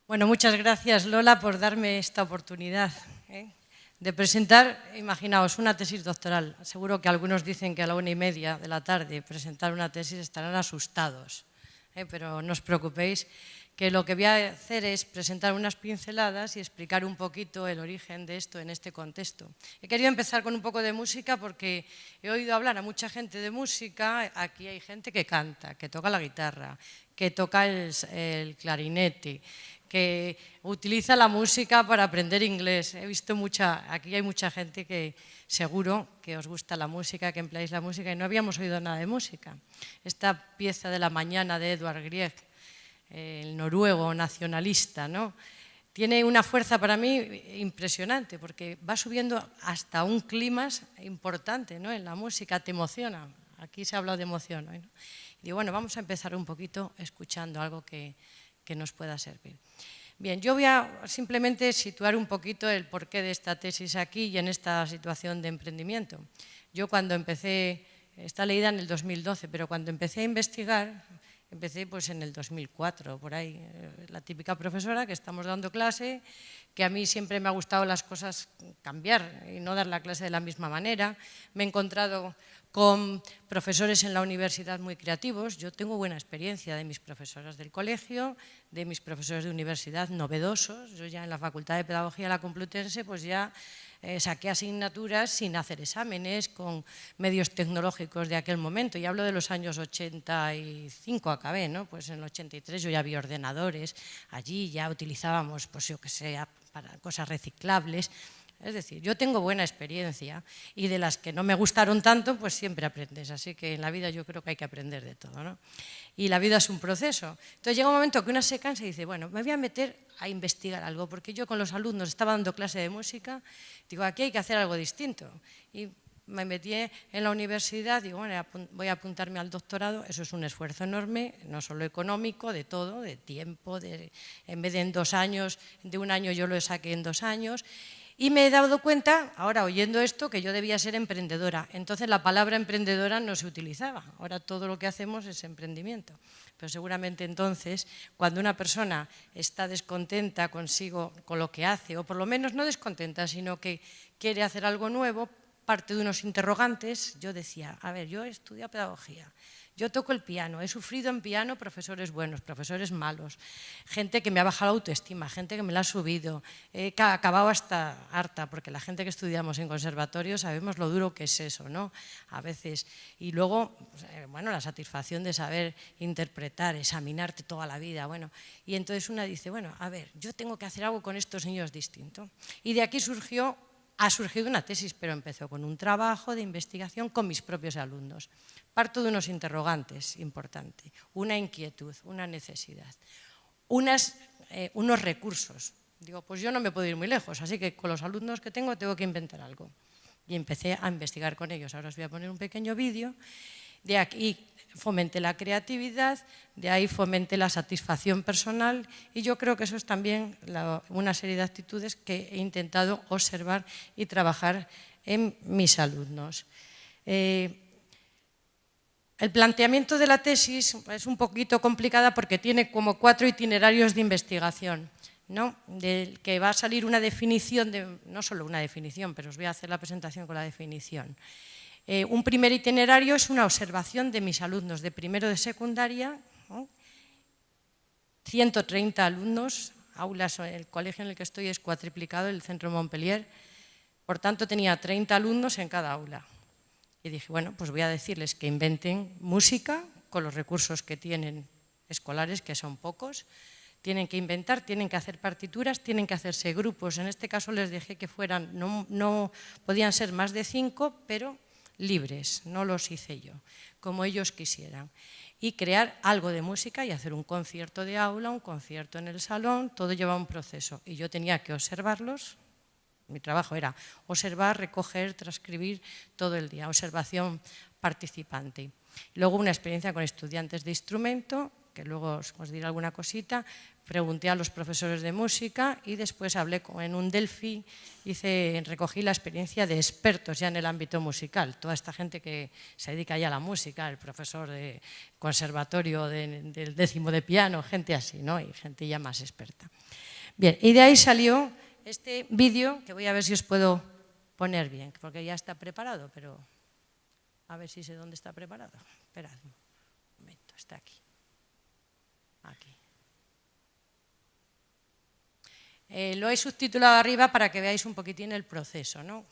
Bueno, muchas gracias, Lola, por darme esta oportunidad de presentar, imaginaos, una tesis doctoral. Seguro que algunos dicen que a la 1:30 de la tarde presentar una tesis estarán asustados, pero no os preocupéis, que lo que voy a hacer es presentar unas pinceladas y explicar un poquito el origen de esto en este contexto. He querido empezar con un poco de música porque he oído hablar a mucha gente de música. Aquí hay gente que canta, que toca la guitarra, que toca el clarinete, que utiliza la música para aprender inglés. He visto aquí hay mucha gente que seguro que os gusta la música, que empleáis la música, y no habíamos oído nada de música. Esta pieza de la mañana de Edvard Grieg, el noruego nacionalista, ¿no?, tiene una fuerza para mí impresionante, porque va subiendo hasta un clímax importante, ¿no?, en la música, te emociona. Aquí se ha hablado de emoción, ¿no? Y digo, bueno, vamos a empezar un poquito escuchando algo que nos pueda servir. Bien, yo voy a simplemente situar un poquito el porqué de esta tesis aquí y en esta situación de emprendimiento. Yo cuando empecé, está leída en el 2012, pero cuando empecé a investigar, empecé pues en el 2004, por ahí, la típica profesora que estamos dando clase, que a mí siempre me ha gustado las cosas cambiar y no dar la clase de la misma manera. Me he encontrado con profesores en la universidad muy creativos. Yo tengo buena experiencia de mis profesoras del colegio, de mis profesores de universidad novedosos. Yo ya en la Facultad de Pedagogía de la Complutense pues ya saqué asignaturas sin hacer exámenes, con medios tecnológicos de aquel momento. Y hablo de los años 85 acabé, ¿no? Pues en el 83 yo ya vi ordenadores, allí ya utilizábamos, pues yo que sé, para cosas reciclables. Es decir, yo tengo buena experiencia y de las que no me gustaron tanto, pues siempre aprendes. Así que en la vida yo creo que hay que aprender de todo, ¿no? Y la vida es un proceso. Entonces llega un momento que una se cansa y dice, bueno, me voy a meter a investigar algo, porque yo con los alumnos estaba dando clase de música, digo, aquí hay que hacer algo distinto. Y me metí en la universidad, digo, bueno, voy a apuntarme al doctorado. Eso es un esfuerzo enorme, no solo económico, de todo, de tiempo, en vez de en 2 años, de 1 año yo lo saqué en 2 años. Y me he dado cuenta, ahora oyendo esto, que yo debía ser emprendedora. Entonces la palabra emprendedora no se utilizaba. Ahora todo lo que hacemos es emprendimiento. Pero seguramente entonces, cuando una persona está descontenta consigo, con lo que hace, o por lo menos no descontenta, sino que quiere hacer algo nuevo, parte de unos interrogantes. Yo decía, a ver, yo he estudiado pedagogía, yo toco el piano, he sufrido en piano profesores buenos, profesores malos, gente que me ha bajado la autoestima, gente que me la ha subido, he acabado hasta harta, porque la gente que estudiamos en conservatorio sabemos lo duro que es eso, ¿no? A veces. Y luego, bueno, la satisfacción de saber interpretar, examinarte toda la vida, bueno. Y entonces una dice, bueno, a ver, yo tengo que hacer algo con estos niños distinto. Y de aquí ha surgido una tesis, pero empezó con un trabajo de investigación con mis propios alumnos. Parto de unos interrogantes importantes, una inquietud, una necesidad, unos recursos. Digo, pues yo no me puedo ir muy lejos, así que con los alumnos que tengo que inventar algo. Y empecé a investigar con ellos. Ahora os voy a poner un pequeño vídeo. De aquí fomenté la creatividad, de ahí fomenté la satisfacción personal, y yo creo que eso es también una serie de actitudes que he intentado observar y trabajar en mis alumnos. El planteamiento de la tesis es un poquito complicada porque tiene como 4 itinerarios de investigación. ¿no? Del que va a salir una definición, no solo una definición, pero os voy a hacer la presentación con la definición. Un primer itinerario es una observación de mis alumnos de primero de secundaria, ¿no? 130 alumnos, aulas, el colegio en el que estoy es cuatriplicado, el centro Montpellier, por tanto tenía 30 alumnos en cada aula. Y dije, bueno, pues voy a decirles que inventen música con los recursos que tienen escolares, que son pocos. Tienen que inventar, tienen que hacer partituras, tienen que hacerse grupos. En este caso les dije que fueran, no podían ser más de 5, pero libres, no los hice yo, como ellos quisieran. Y crear algo de música y hacer un concierto de aula, un concierto en el salón, todo lleva un proceso. Y yo tenía que observarlos. Mi trabajo era observar, recoger, transcribir todo el día, observación participante. Luego una experiencia con estudiantes de instrumento, que luego os diré alguna cosita, pregunté a los profesores de música y después hablé en un Delphi, recogí la experiencia de expertos ya en el ámbito musical, toda esta gente que se dedica ya a la música, el profesor de conservatorio del 10º de piano, gente así, ¿no? Y gente ya más experta. Bien, y de ahí salió este vídeo, que voy a ver si os puedo poner bien, porque ya está preparado, pero a ver si sé dónde está preparado. Esperad un momento, está aquí. Aquí. Lo he subtitulado arriba para que veáis un poquitín el proceso, ¿no?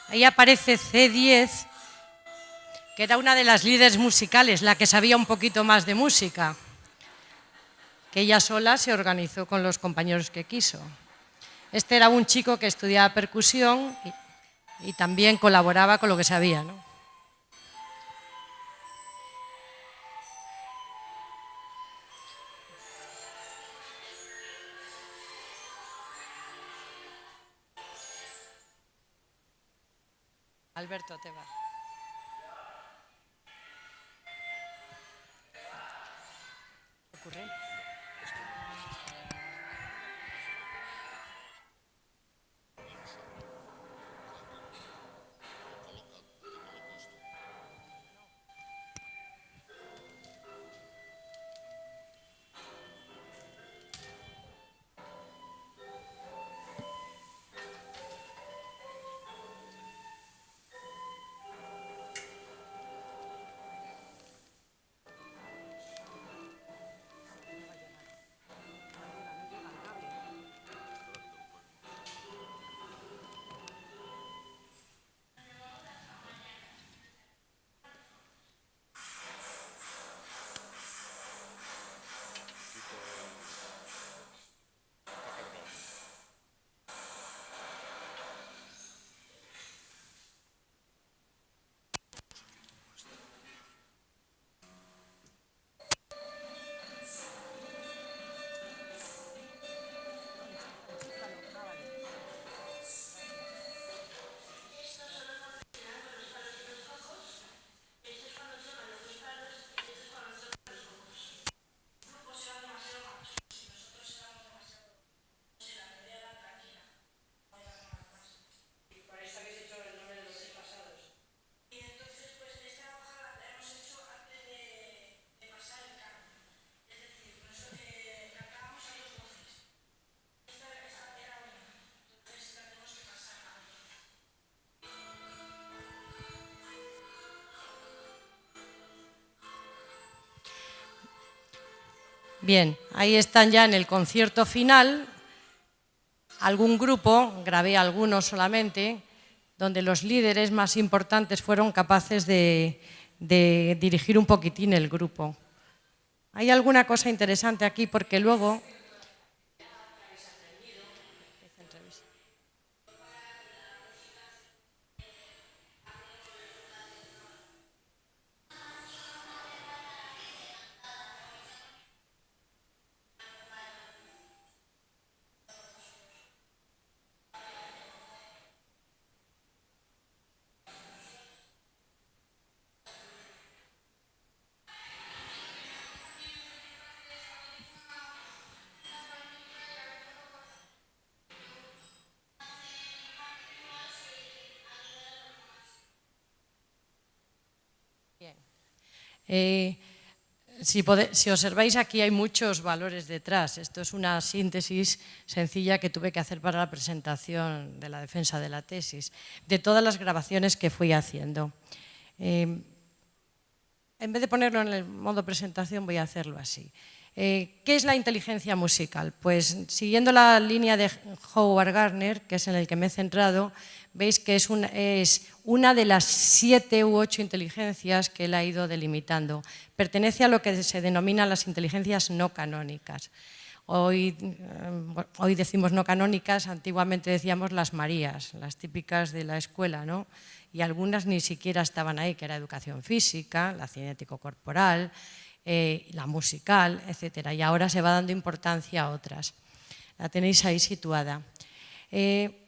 Ahí aparece C10, que era una de las líderes musicales, la que sabía un poquito más de música, que ella sola se organizó con los compañeros que quiso. Este era un chico que estudiaba percusión y también colaboraba con lo que sabía, ¿no? Alberto, te va. ¿Ocurre? Bien, ahí están ya en el concierto final, algún grupo, grabé algunos solamente, donde los líderes más importantes fueron capaces de dirigir un poquitín el grupo. Hay alguna cosa interesante aquí porque luego... Si observáis aquí hay muchos valores detrás. Esto es una síntesis sencilla que tuve que hacer para la presentación de la defensa de la tesis, de todas las grabaciones que fui haciendo. En vez de ponerlo en el modo presentación voy a hacerlo así. ¿Qué es la inteligencia musical? Pues siguiendo la línea de Howard Gardner, que es en el que me he centrado, veis que es una de las 7 u 8 inteligencias que él ha ido delimitando. Pertenece a lo que se denomina las inteligencias no canónicas. Hoy decimos no canónicas, antiguamente decíamos las Marías, las típicas de la escuela, ¿no? Y algunas ni siquiera estaban ahí, que era educación física, la cinético-corporal, la musical, etc. Y ahora se va dando importancia a otras. La tenéis ahí situada.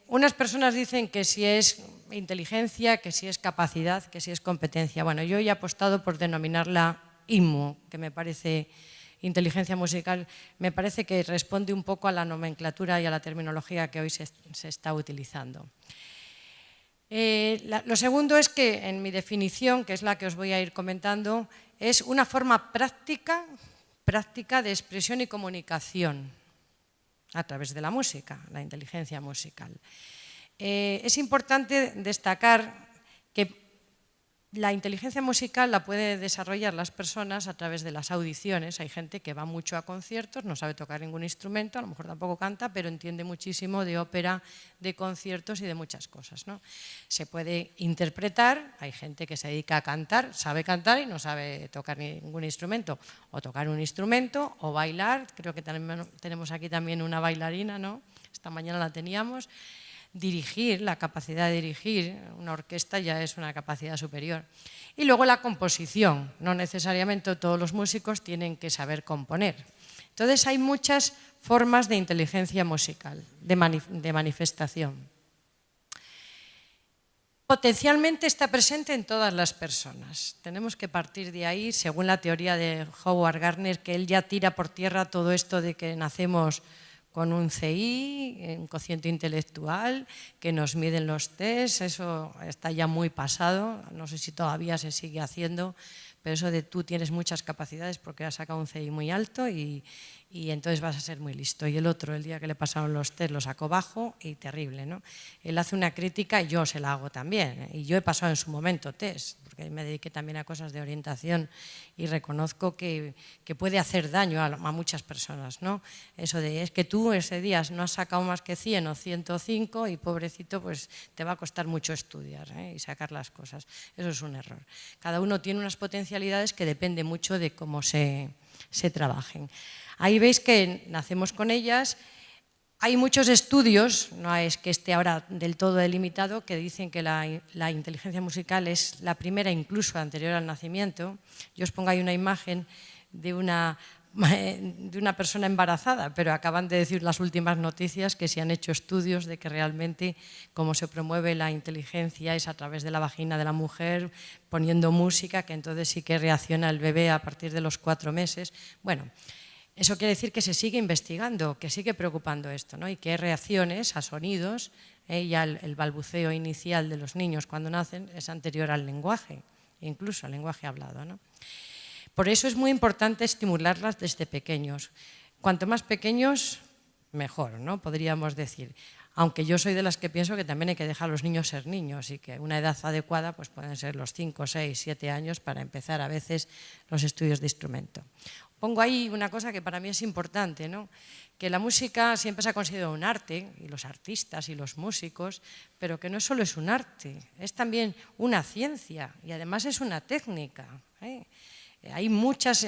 Unas personas dicen que si es inteligencia, que si es capacidad, que si es competencia. Bueno, yo he apostado por denominarla IMU, que me parece inteligencia musical, me parece que responde un poco a la nomenclatura y a la terminología que hoy se está utilizando. Lo segundo es que en mi definición, que es la que os voy a ir comentando, es una forma práctica de expresión y comunicación a través de la música, la inteligencia musical. Es importante destacar que la inteligencia musical la pueden desarrollar las personas a través de las audiciones. Hay gente que va mucho a conciertos, no sabe tocar ningún instrumento, a lo mejor tampoco canta, pero entiende muchísimo de ópera, de conciertos y de muchas cosas, ¿no? Se puede interpretar, hay gente que se dedica a cantar, sabe cantar y no sabe tocar ningún instrumento, o tocar un instrumento, o bailar, creo que tenemos aquí también una bailarina, ¿no? Esta mañana la teníamos. Dirigir, la capacidad de dirigir una orquesta ya es una capacidad superior. Y luego la composición, no necesariamente todos los músicos tienen que saber componer. Entonces hay muchas formas de inteligencia musical, de manifestación. Potencialmente está presente en todas las personas. Tenemos que partir de ahí, según la teoría de Howard Gardner, que él ya tira por tierra todo esto de que nacemos con un CI, un cociente intelectual, que nos miden los test, eso está ya muy pasado, no sé si todavía se sigue haciendo, pero eso de tú tienes muchas capacidades porque has sacado un CI muy alto y entonces vas a ser muy listo. Y el otro, el día que le pasaron los test, lo sacó bajo y terrible, ¿no? Él hace una crítica y yo se la hago también, ¿eh? Y yo he pasado en su momento test, porque me dediqué también a cosas de orientación y reconozco que puede hacer daño a muchas personas, ¿no? Eso de, es que tú ese día no has sacado más que 100 o 105 y pobrecito, pues te va a costar mucho estudiar, ¿eh? Y sacar las cosas. Eso es un error. Cada uno tiene unas potencialidades que depende mucho de cómo se trabajen. Ahí veis que nacemos con ellas. Hay muchos estudios, no es que esté ahora del todo delimitado, que dicen que la inteligencia musical es la primera incluso anterior al nacimiento. Yo os pongo ahí una imagen de una persona embarazada, pero acaban de decir las últimas noticias que se han hecho estudios de que realmente cómo se promueve la inteligencia es a través de la vagina de la mujer, poniendo música, que entonces sí que reacciona el bebé a partir de los 4 meses. Bueno, eso quiere decir que se sigue investigando, que sigue preocupando esto, ¿no? Y que hay reacciones a sonidos, ya el balbuceo inicial de los niños cuando nacen es anterior al lenguaje, incluso al lenguaje hablado, ¿no? Por eso es muy importante estimularlas desde pequeños. Cuanto más pequeños, mejor, ¿no? Podríamos decir. Aunque yo soy de las que pienso que también hay que dejar a los niños ser niños y que una edad adecuada pues pueden ser los 5, 6, 7 años para empezar a veces los estudios de instrumento. pongo ahí una cosa que para mí es importante, ¿no? Que la música siempre se ha considerado un arte, y los artistas y los músicos, pero que no solo es un arte, es también una ciencia y además es una técnica, ¿eh? Hay muchos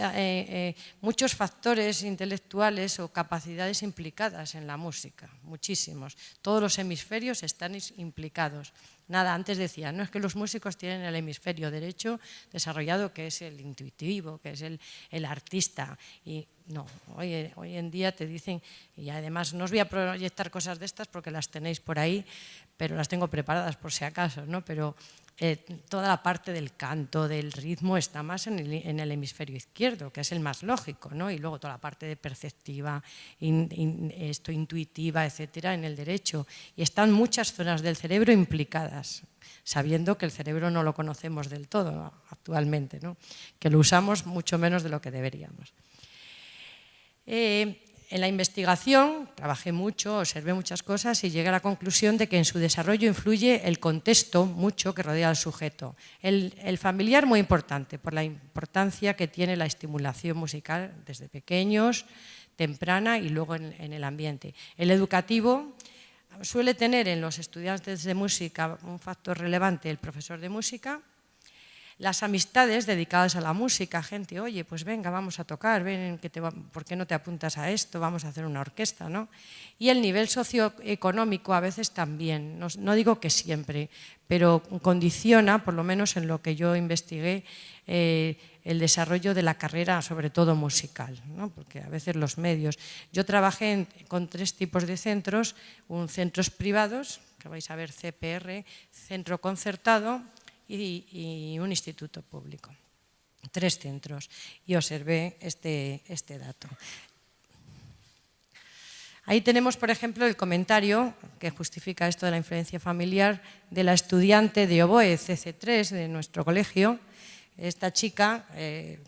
factores intelectuales o capacidades implicadas en la música, muchísimos. Todos los hemisferios están implicados. Nada, antes decía, no es que los músicos tienen el hemisferio derecho desarrollado, que es el intuitivo, que es el artista. Y no, hoy en día te dicen, y además no os voy a proyectar cosas de estas porque las tenéis por ahí, pero las tengo preparadas por si acaso, ¿no? Pero toda la parte del canto, del ritmo, está más en el hemisferio izquierdo, que es el más lógico, ¿no? Y luego toda la parte de perceptiva, intuitiva, etcétera, en el derecho. Y están muchas zonas del cerebro implicadas, sabiendo que el cerebro no lo conocemos del todo actualmente, ¿no? Que lo usamos mucho menos de lo que deberíamos. En la investigación trabajé mucho, observé muchas cosas y llegué a la conclusión de que en su desarrollo influye el contexto mucho que rodea al sujeto. El familiar muy importante, por la importancia que tiene la estimulación musical desde pequeños, temprana y luego en el ambiente. El educativo suele tener en los estudiantes de música un factor relevante, el profesor de música. Las amistades dedicadas a la música, gente, oye, pues venga, vamos a tocar, ven, ¿por qué no te apuntas a esto? Vamos a hacer una orquesta, ¿no? Y el nivel socioeconómico a veces también, no digo que siempre, pero condiciona, por lo menos en lo que yo investigué, el desarrollo de la carrera, sobre todo musical, ¿no? Porque a veces los medios. Yo trabajé con 3 tipos de centros, centros privados, que vais a ver CPR, centro concertado, y un instituto público. 3 centros. Y observé este dato. Ahí tenemos, por ejemplo, el comentario que justifica esto de la influencia familiar de la estudiante de oboe CC3 de nuestro colegio. Esta chica,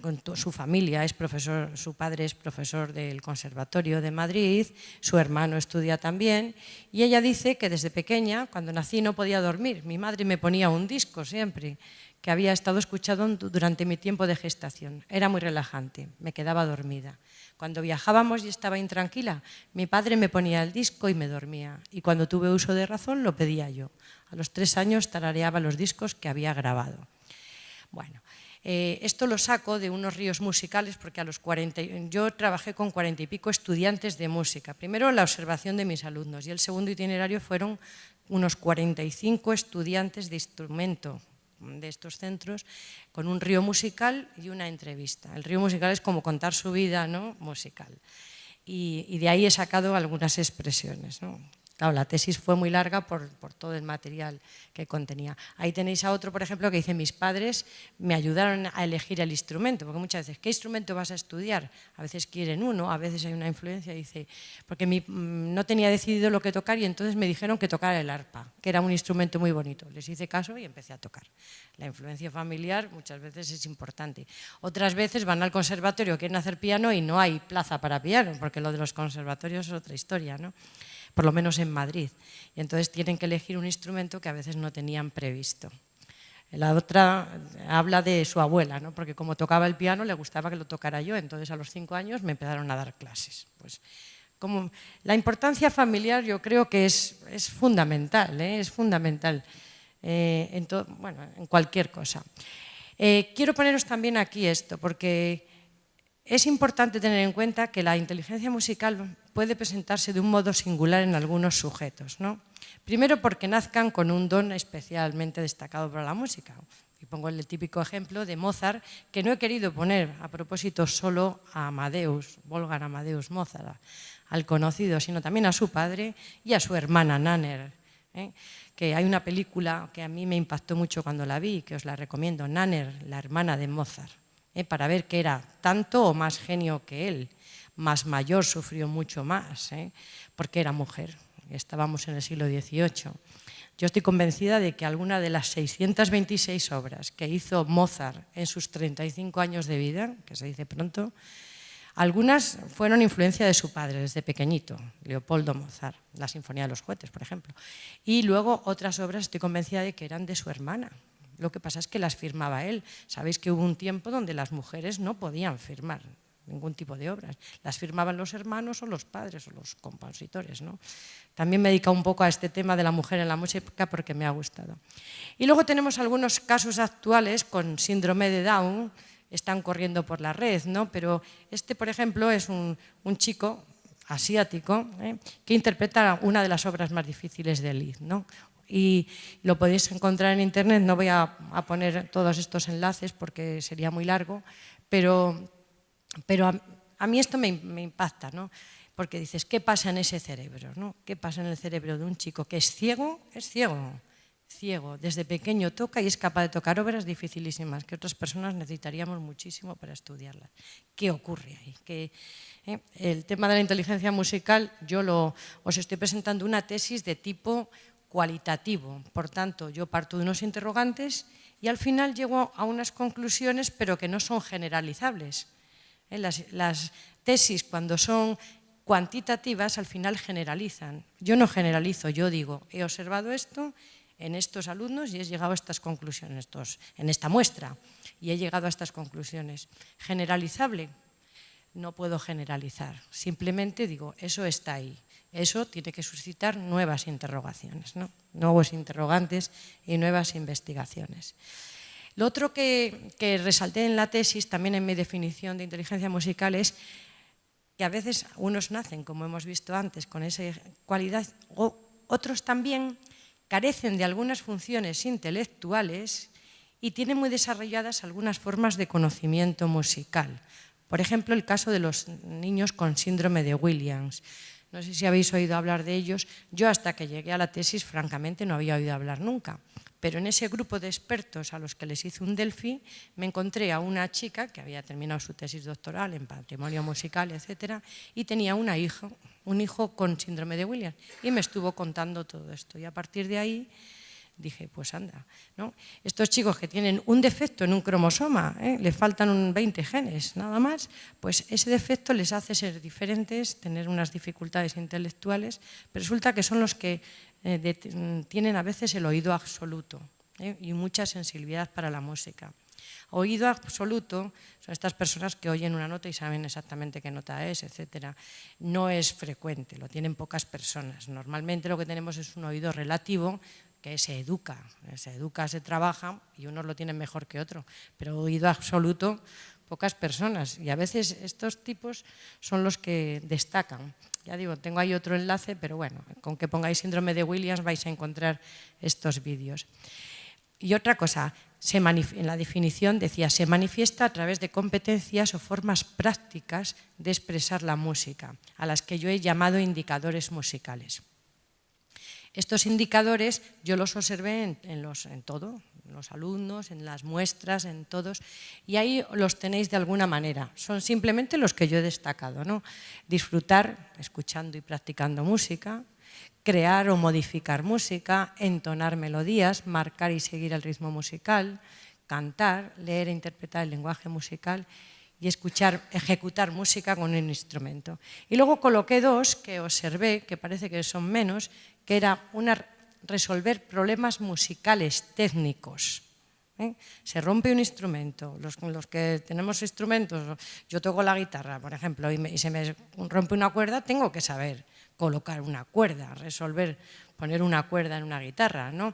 con su familia, es profesor, su padre es profesor del Conservatorio de Madrid, su hermano estudia también, y ella dice que desde pequeña, cuando nací, no podía dormir. Mi madre me ponía un disco siempre, que había estado escuchando durante mi tiempo de gestación. Era muy relajante, me quedaba dormida. Cuando viajábamos y estaba intranquila, mi padre me ponía el disco y me dormía. Y cuando tuve uso de razón, lo pedía yo. A los 3 años tarareaba los discos que había grabado. Bueno, esto lo saco de unos ríos musicales porque yo trabajé con 40 y pico estudiantes de música. Primero la observación de mis alumnos y el segundo itinerario fueron unos 45 estudiantes de instrumento de estos centros con un río musical y una entrevista. El río musical es como contar su vida, ¿no? Musical. Y de ahí he sacado algunas expresiones, ¿no? Claro, la tesis fue muy larga por todo el material que contenía. Ahí tenéis a otro, por ejemplo, que dice: mis padres me ayudaron a elegir el instrumento, porque muchas veces, ¿qué instrumento vas a estudiar? A veces quieren uno, a veces hay una influencia, dice, porque no tenía decidido lo que tocar y entonces me dijeron que tocara el arpa, que era un instrumento muy bonito. Les hice caso y empecé a tocar. La influencia familiar muchas veces es importante. Otras veces van al conservatorio, quieren hacer piano y no hay plaza para piano, porque lo de los conservatorios es otra historia, ¿no? Por lo menos en Madrid. Y entonces tienen que elegir un instrumento que a veces no tenían previsto. La otra habla de su abuela, ¿no? Porque como tocaba el piano le gustaba que lo tocara yo, entonces a los 5 años me empezaron a dar clases. Pues, la importancia familiar yo creo que es fundamental, es fundamental en cualquier cosa. Quiero poneros también aquí esto, porque es importante tener en cuenta que la inteligencia musical puede presentarse de un modo singular en algunos sujetos, ¿no? Primero porque nazcan con un don especialmente destacado para la música. Y pongo el típico ejemplo de Mozart, que no he querido poner a propósito solo a Amadeus, Wolfgang Amadeus Mozart, al conocido, sino también a su padre y a su hermana Nanner, que hay una película que a mí me impactó mucho cuando la vi, que os la recomiendo, Nanner, la hermana de Mozart, para ver que era tanto o más genio que él, más mayor, sufrió mucho más, porque era mujer, estábamos en el siglo XVIII. Yo estoy convencida de que alguna de las 626 obras que hizo Mozart en sus 35 años de vida, que se dice pronto, algunas fueron influencia de su padre desde pequeñito, Leopoldo Mozart, la Sinfonía de los Juguetes, por ejemplo. Y luego otras obras estoy convencida de que eran de su hermana. Lo que pasa es que las firmaba él. Sabéis que hubo un tiempo donde las mujeres no podían firmar ningún tipo de obras. Las firmaban los hermanos o los padres o los compositores, ¿no? También me he dedicado un poco a este tema de la mujer en la música porque me ha gustado. Y luego tenemos algunos casos actuales con síndrome de Down, están corriendo por la red, ¿no? Pero este, por ejemplo, es un chico asiático, que interpreta una de las obras más difíciles de Liszt, ¿no? Y lo podéis encontrar en internet, no voy a poner todos estos enlaces porque sería muy largo, pero a mí esto me impacta, ¿no? Porque dices, ¿qué pasa en ese cerebro, ¿no? ¿Qué pasa en el cerebro de un chico que es ciego? Es ciego, desde pequeño toca y es capaz de tocar obras dificilísimas que otras personas necesitaríamos muchísimo para estudiarlas. ¿Qué ocurre ahí? El tema de la inteligencia musical, os estoy presentando una tesis de tipo cualitativo, por tanto, yo parto de unos interrogantes y al final llego a unas conclusiones, pero que no son generalizables. Las tesis, cuando son cuantitativas, al final generalizan. Yo no generalizo, yo digo, he observado esto en estos alumnos y he llegado a estas conclusiones, en esta muestra, y he llegado a estas conclusiones. ¿Generalizable? No puedo generalizar, simplemente digo, eso está ahí. Eso tiene que suscitar nuevas interrogaciones, ¿no? Nuevos interrogantes y nuevas investigaciones. Lo otro que resalté en la tesis, también en mi definición de inteligencia musical, es que a veces unos nacen, como hemos visto antes, con esa cualidad, o otros también carecen de algunas funciones intelectuales y tienen muy desarrolladas algunas formas de conocimiento musical. Por ejemplo, el caso de los niños con síndrome de Williams. No sé si habéis oído hablar de ellos. Yo hasta que llegué a la tesis, francamente, no había oído hablar nunca. Pero en ese grupo de expertos a los que les hice un Delphi, me encontré a una chica que había terminado su tesis doctoral en patrimonio musical, etcétera, y tenía un hijo con síndrome de Williams. Y me estuvo contando todo esto. Y a partir de ahí dije, pues anda, ¿no? Estos chicos que tienen un defecto en un cromosoma, le faltan 20 genes nada más, pues ese defecto les hace ser diferentes, tener unas dificultades intelectuales, pero resulta que son los que tienen a veces el oído absoluto y mucha sensibilidad para la música. Oído absoluto son estas personas que oyen una nota y saben exactamente qué nota es, etcétera. No es frecuente, lo tienen pocas personas. Normalmente lo que tenemos es un oído relativo que se educa, se trabaja y unos lo tienen mejor que otro, pero oído absoluto, pocas personas. Y a veces estos tipos son los que destacan. Ya digo, tengo ahí otro enlace, pero bueno, con que pongáis síndrome de Williams vais a encontrar estos vídeos. Y otra cosa, en la definición decía, se manifiesta a través de competencias o formas prácticas de expresar la música, a las que yo he llamado indicadores musicales. Estos indicadores yo los observé en todo, en los alumnos, en las muestras, en todos, y ahí los tenéis de alguna manera. Son simplemente los que yo he destacado, ¿no? Disfrutar escuchando y practicando música, crear o modificar música, entonar melodías, marcar y seguir el ritmo musical, cantar, leer e interpretar el lenguaje musical y ejecutar música con un instrumento. Y luego coloqué dos que observé, que parece que son menos, que era resolver problemas musicales técnicos. Se rompe un instrumento, los que tenemos instrumentos, yo toco la guitarra, por ejemplo, y se me rompe una cuerda, tengo que saber colocar una cuerda, poner una cuerda en una guitarra, ¿no?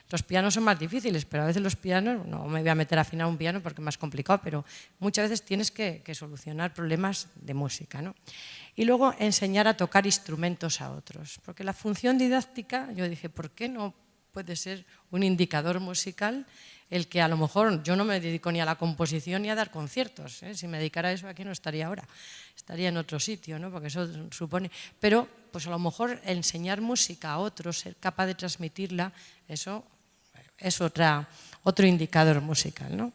Los pianos son más difíciles, pero a veces los pianos, no me voy a meter a afinar un piano porque es más complicado, pero muchas veces tienes que solucionar problemas de música, ¿no? Y luego enseñar a tocar instrumentos a otros, porque la función didáctica, yo dije, ¿por qué no puede ser un indicador musical el que a lo mejor yo no me dedico ni a la composición ni a dar conciertos? Si me dedicara a eso aquí no estaría ahora, estaría en otro sitio, ¿no? Porque eso supone... Pero pues a lo mejor enseñar música a otros, ser capaz de transmitirla, eso es otro indicador musical, ¿no?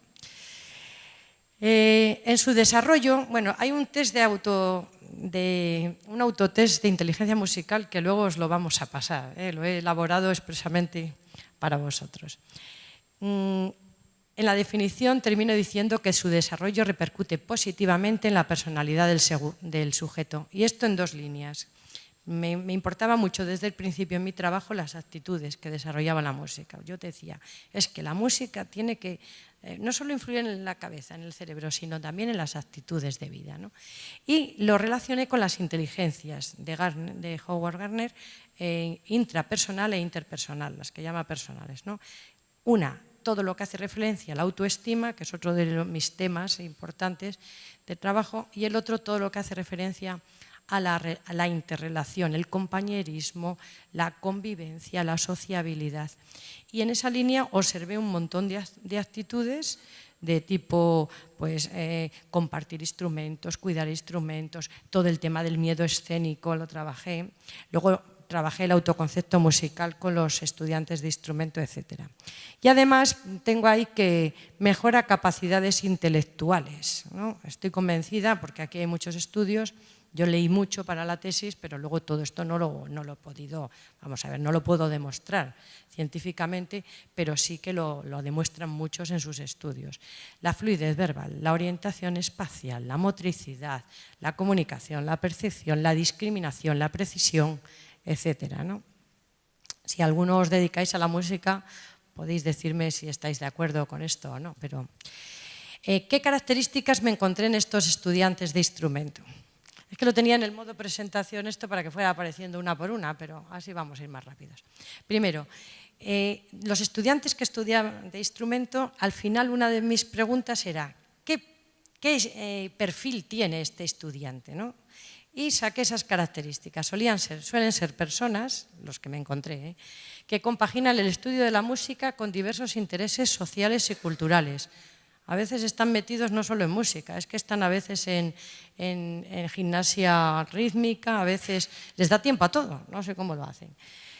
En su desarrollo, bueno, hay un test un autotest de inteligencia musical que luego os lo vamos a pasar, lo he elaborado expresamente para vosotros. En la definición termino diciendo que su desarrollo repercute positivamente en la personalidad del sujeto, y esto en dos líneas. Me importaba mucho desde el principio en mi trabajo las actitudes que desarrollaba la música. Yo te decía, es que la música tiene que no solo influyen en la cabeza, en el cerebro, sino también en las actitudes de vida, ¿no? Y lo relacioné con las inteligencias de Howard Gardner, intrapersonal e interpersonal, las que llama personales, ¿no? Una, todo lo que hace referencia a la autoestima, que es otro de mis temas importantes de trabajo, y el otro, todo lo que hace referencia a la interrelación, el compañerismo, la convivencia, la sociabilidad. Y en esa línea observé un montón de actitudes de tipo pues, compartir instrumentos, cuidar instrumentos, todo el tema del miedo escénico lo trabajé. Luego trabajé el autoconcepto musical con los estudiantes de instrumento, etc. Y además tengo ahí que mejora capacidades intelectuales, ¿no? Estoy convencida, porque aquí hay muchos estudios, yo leí mucho para la tesis, pero luego todo esto no lo he podido, vamos a ver, no lo puedo demostrar científicamente, pero sí que lo demuestran muchos en sus estudios. La fluidez verbal, la orientación espacial, la motricidad, la comunicación, la percepción, la discriminación, la precisión, etcétera, ¿no? Si alguno os dedicáis a la música, podéis decirme si estáis de acuerdo con esto o no. Pero, ¿qué características me encontré en estos estudiantes de instrumento? Es que lo tenía en el modo presentación esto para que fuera apareciendo una por una, pero así vamos a ir más rápidos. Primero, los estudiantes que estudiaban de instrumento, al final una de mis preguntas era ¿qué perfil tiene este estudiante, ¿no? Y saqué esas características. Suelen ser personas, los que me encontré, que compaginan el estudio de la música con diversos intereses sociales y culturales. A veces están metidos no solo en música, es que están a veces en gimnasia rítmica, a veces les da tiempo a todo, no sé cómo lo hacen.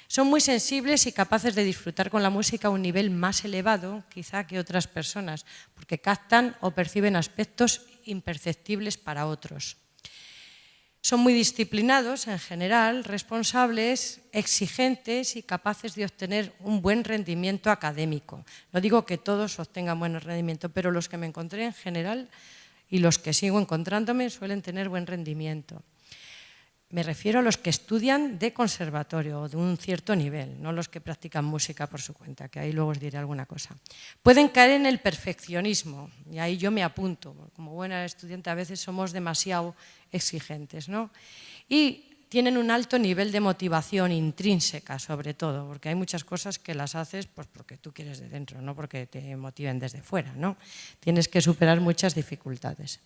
Son muy sensibles y capaces de disfrutar con la música a un nivel más elevado, quizá, que otras personas, porque captan o perciben aspectos imperceptibles para otros. Son muy disciplinados en general, responsables, exigentes y capaces de obtener un buen rendimiento académico. No digo que todos obtengan buen rendimiento, pero los que me encontré en general y los que sigo encontrándome suelen tener buen rendimiento. Me refiero a los que estudian de conservatorio o de un cierto nivel, no los que practican música por su cuenta, que ahí luego os diré alguna cosa. Pueden caer en el perfeccionismo, y ahí yo me apunto. Como buena estudiante a veces somos demasiado exigentes, ¿no? Y tienen un alto nivel de motivación intrínseca, sobre todo, porque hay muchas cosas que las haces pues, porque tú quieres de dentro, no porque te motiven desde fuera, ¿no? Tienes que superar muchas dificultades.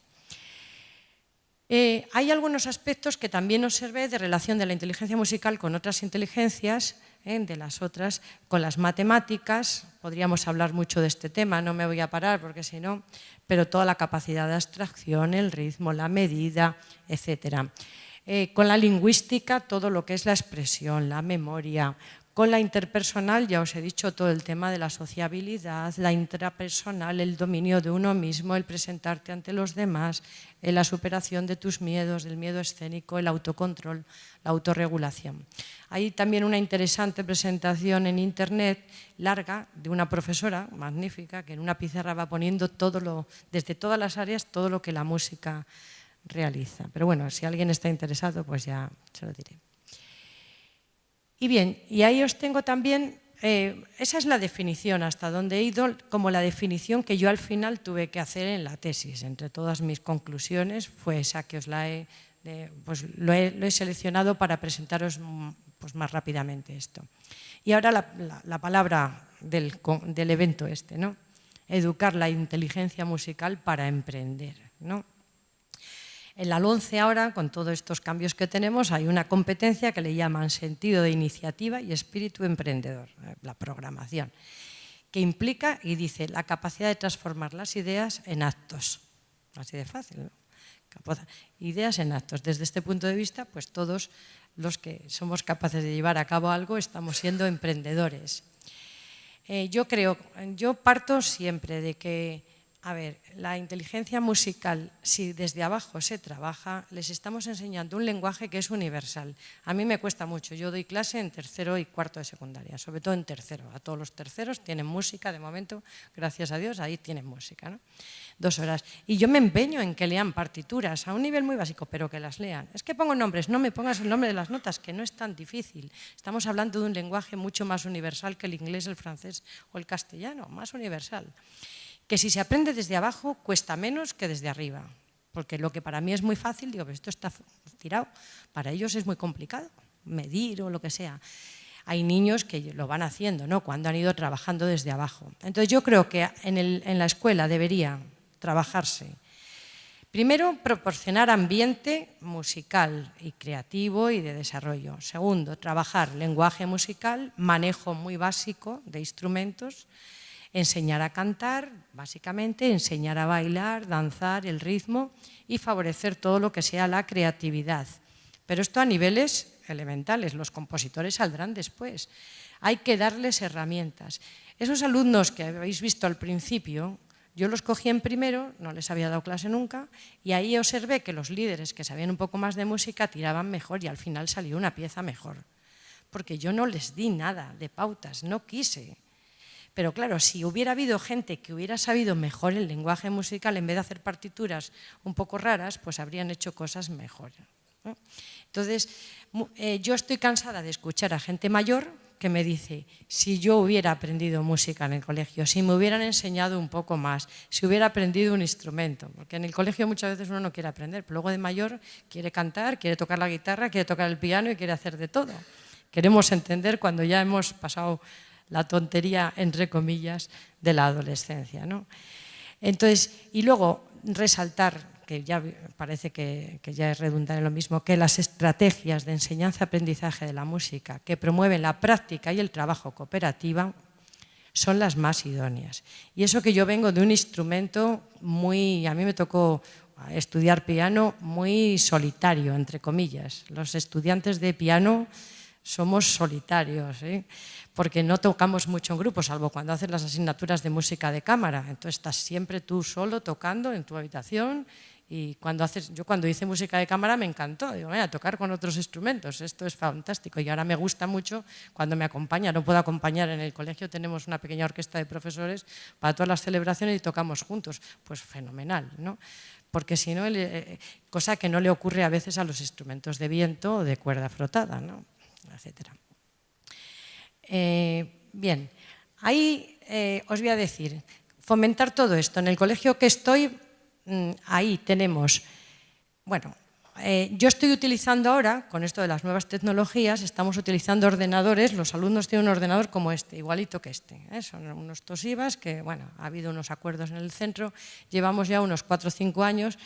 Hay algunos aspectos que también observé de relación de la inteligencia musical con otras inteligencias, de las otras, con las matemáticas. Podríamos hablar mucho de este tema, no me voy a parar porque si no, pero toda la capacidad de abstracción, el ritmo, la medida, etc. Con la lingüística, todo lo que es la expresión, la memoria. Con la interpersonal, ya os he dicho, todo el tema de la sociabilidad, la intrapersonal, el dominio de uno mismo, el presentarte ante los demás, la superación de tus miedos, del miedo escénico, el autocontrol, la autorregulación. Hay también una interesante presentación en internet, larga, de una profesora magnífica, que en una pizarra va poniendo desde todas las áreas, todo lo que la música realiza. Pero bueno, si alguien está interesado, pues ya se lo diré. Y bien, y ahí os tengo también, esa es la definición, hasta donde he ido, como la definición que yo al final tuve que hacer en la tesis. Entre todas mis conclusiones fue esa que os lo he seleccionado para presentaros pues, más rápidamente esto. Y ahora la palabra del evento este, ¿no? Educar la inteligencia musical para emprender, ¿no? En la LOMCE ahora, con todos estos cambios que tenemos, hay una competencia que le llaman sentido de iniciativa y espíritu emprendedor, la programación, que implica, y dice, la capacidad de transformar las ideas en actos. Así de fácil, ¿no? Ideas en actos. Desde este punto de vista, pues todos los que somos capaces de llevar a cabo algo estamos siendo emprendedores. Yo parto siempre de que, a ver, la inteligencia musical, si desde abajo se trabaja, les estamos enseñando un lenguaje que es universal. A mí me cuesta mucho, yo doy clase en tercero y cuarto de secundaria, sobre todo en tercero. A todos los terceros tienen música, de momento, gracias a Dios, ahí tienen música, ¿no? 2 horas. Y yo me empeño en que lean partituras a un nivel muy básico, pero que las lean. Es que pongo nombres, no me pongas el nombre de las notas, que no es tan difícil. Estamos hablando de un lenguaje mucho más universal que el inglés, el francés o el castellano, más universal. Que si se aprende desde abajo cuesta menos que desde arriba, porque lo que para mí es muy fácil, digo, pero esto está tirado, para ellos es muy complicado, medir o lo que sea. Hay niños que lo van haciendo, ¿no?, cuando han ido trabajando desde abajo. Entonces yo creo que en la escuela debería trabajarse, primero, proporcionar ambiente musical y creativo y de desarrollo. Segundo, trabajar lenguaje musical, manejo muy básico de instrumentos, enseñar a cantar, básicamente, enseñar a bailar, danzar, el ritmo y favorecer todo lo que sea la creatividad. Pero esto a niveles elementales, los compositores saldrán después. Hay que darles herramientas. Esos alumnos que habéis visto al principio, yo los cogí en primero, no les había dado clase nunca, y ahí observé que los líderes que sabían un poco más de música tiraban mejor y al final salió una pieza mejor. Porque yo no les di nada de pautas, no quise. Pero claro, si hubiera habido gente que hubiera sabido mejor el lenguaje musical en vez de hacer partituras un poco raras, pues habrían hecho cosas mejor, ¿no? Entonces, yo estoy cansada de escuchar a gente mayor que me dice, si yo hubiera aprendido música en el colegio, si me hubieran enseñado un poco más, si hubiera aprendido un instrumento, porque en el colegio muchas veces uno no quiere aprender, pero luego de mayor quiere cantar, quiere tocar la guitarra, quiere tocar el piano y quiere hacer de todo. Queremos entender cuando ya hemos pasado la tontería, entre comillas, de la adolescencia, ¿no? Entonces, y luego resaltar, que ya parece que ya es redundar en lo mismo, que las estrategias de enseñanza-aprendizaje de la música que promueven la práctica y el trabajo cooperativa son las más idóneas. Y eso que yo vengo de un instrumento muy, a mí me tocó estudiar piano muy solitario, entre comillas. Los estudiantes de piano somos solitarios, ¿eh? Porque no tocamos mucho en grupo, salvo cuando haces las asignaturas de música de cámara. Entonces estás siempre tú solo tocando en tu habitación y yo cuando hice música de cámara me encantó. Digo, mira, tocar con otros instrumentos, esto es fantástico. Y ahora me gusta mucho cuando me acompaña. No puedo acompañar en el colegio, tenemos una pequeña orquesta de profesores para todas las celebraciones y tocamos juntos. Pues fenomenal, ¿no? Porque si no, cosa que no le ocurre a veces a los instrumentos de viento o de cuerda frotada, ¿no? Etcétera. Bien, ahí os voy a decir, fomentar todo esto. En el colegio que estoy, ahí tenemos, bueno, yo estoy utilizando ahora, con esto de las nuevas tecnologías, estamos utilizando ordenadores, los alumnos tienen un ordenador como este, igualito que este, ¿eh? Son unos Toshibas que, bueno, ha habido unos acuerdos en el centro, llevamos ya unos 4 o 5 años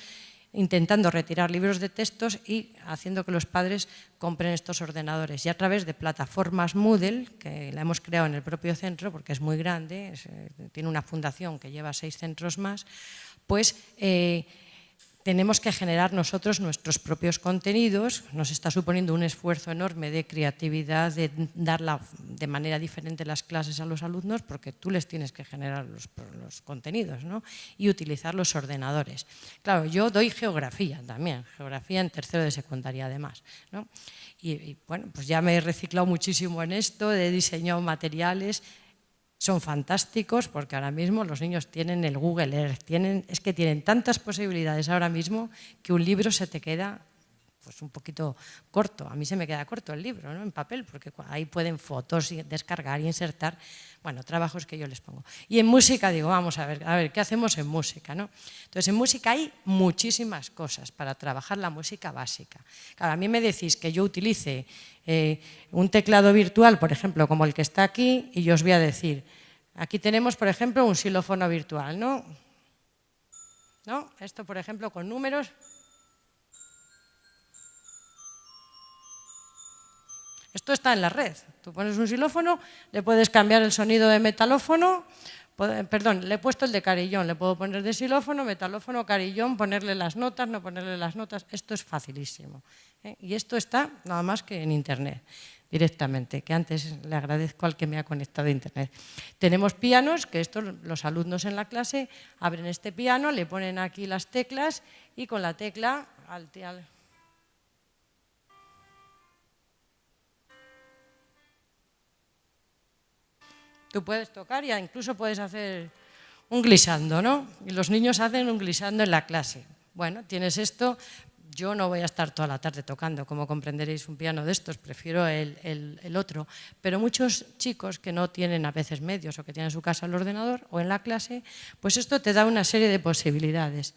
intentando retirar libros de textos y haciendo que los padres compren estos ordenadores. Y a través de plataformas Moodle, que la hemos creado en el propio centro porque es muy grande, tiene una fundación que lleva 6 centros más, pues tenemos que generar nosotros nuestros propios contenidos. Nos está suponiendo un esfuerzo enorme de creatividad, de dar de manera diferente las clases a los alumnos, porque tú les tienes que generar los contenidos, ¿no? Y utilizar los ordenadores. Claro, yo doy geografía también, geografía en tercero de secundaria además, ¿no? Y bueno, pues ya me he reciclado muchísimo en esto, he diseñado materiales. Son fantásticos porque ahora mismo los niños tienen el Google Earth, es que tienen tantas posibilidades ahora mismo que un libro se te queda pues un poquito corto. A mí se me queda corto el libro, ¿no? En papel, porque ahí pueden fotos y descargar y insertar, bueno, trabajos que yo les pongo. Y en música digo, vamos a ver, ¿qué hacemos en música, no? Entonces, en música hay muchísimas cosas para trabajar la música básica. Claro, a mí me decís que yo utilice un teclado virtual, por ejemplo, como el que está aquí, y yo os voy a decir, aquí tenemos, por ejemplo, un xilófono virtual, ¿no? ¿No? Esto, por ejemplo, con números. Esto está en la red. Tú pones un xilófono, le puedes cambiar el sonido de metalófono, perdón, le he puesto el de carillón, le puedo poner de xilófono, metalófono, carillón, ponerle las notas, no ponerle las notas. Esto es facilísimo, ¿eh? Y esto está nada más que en Internet directamente, que antes le agradezco al que me ha conectado a Internet. Tenemos pianos, que los alumnos en la clase abren este piano, le ponen aquí las teclas y con la tecla tú puedes tocar y incluso puedes hacer un glissando, ¿no? Y los niños hacen un glissando en la clase. Bueno, tienes esto, yo no voy a estar toda la tarde tocando, como comprenderéis, un piano de estos, prefiero el otro. Pero muchos chicos que no tienen a veces medios o que tienen en su casa el ordenador o en la clase, pues esto te da una serie de posibilidades.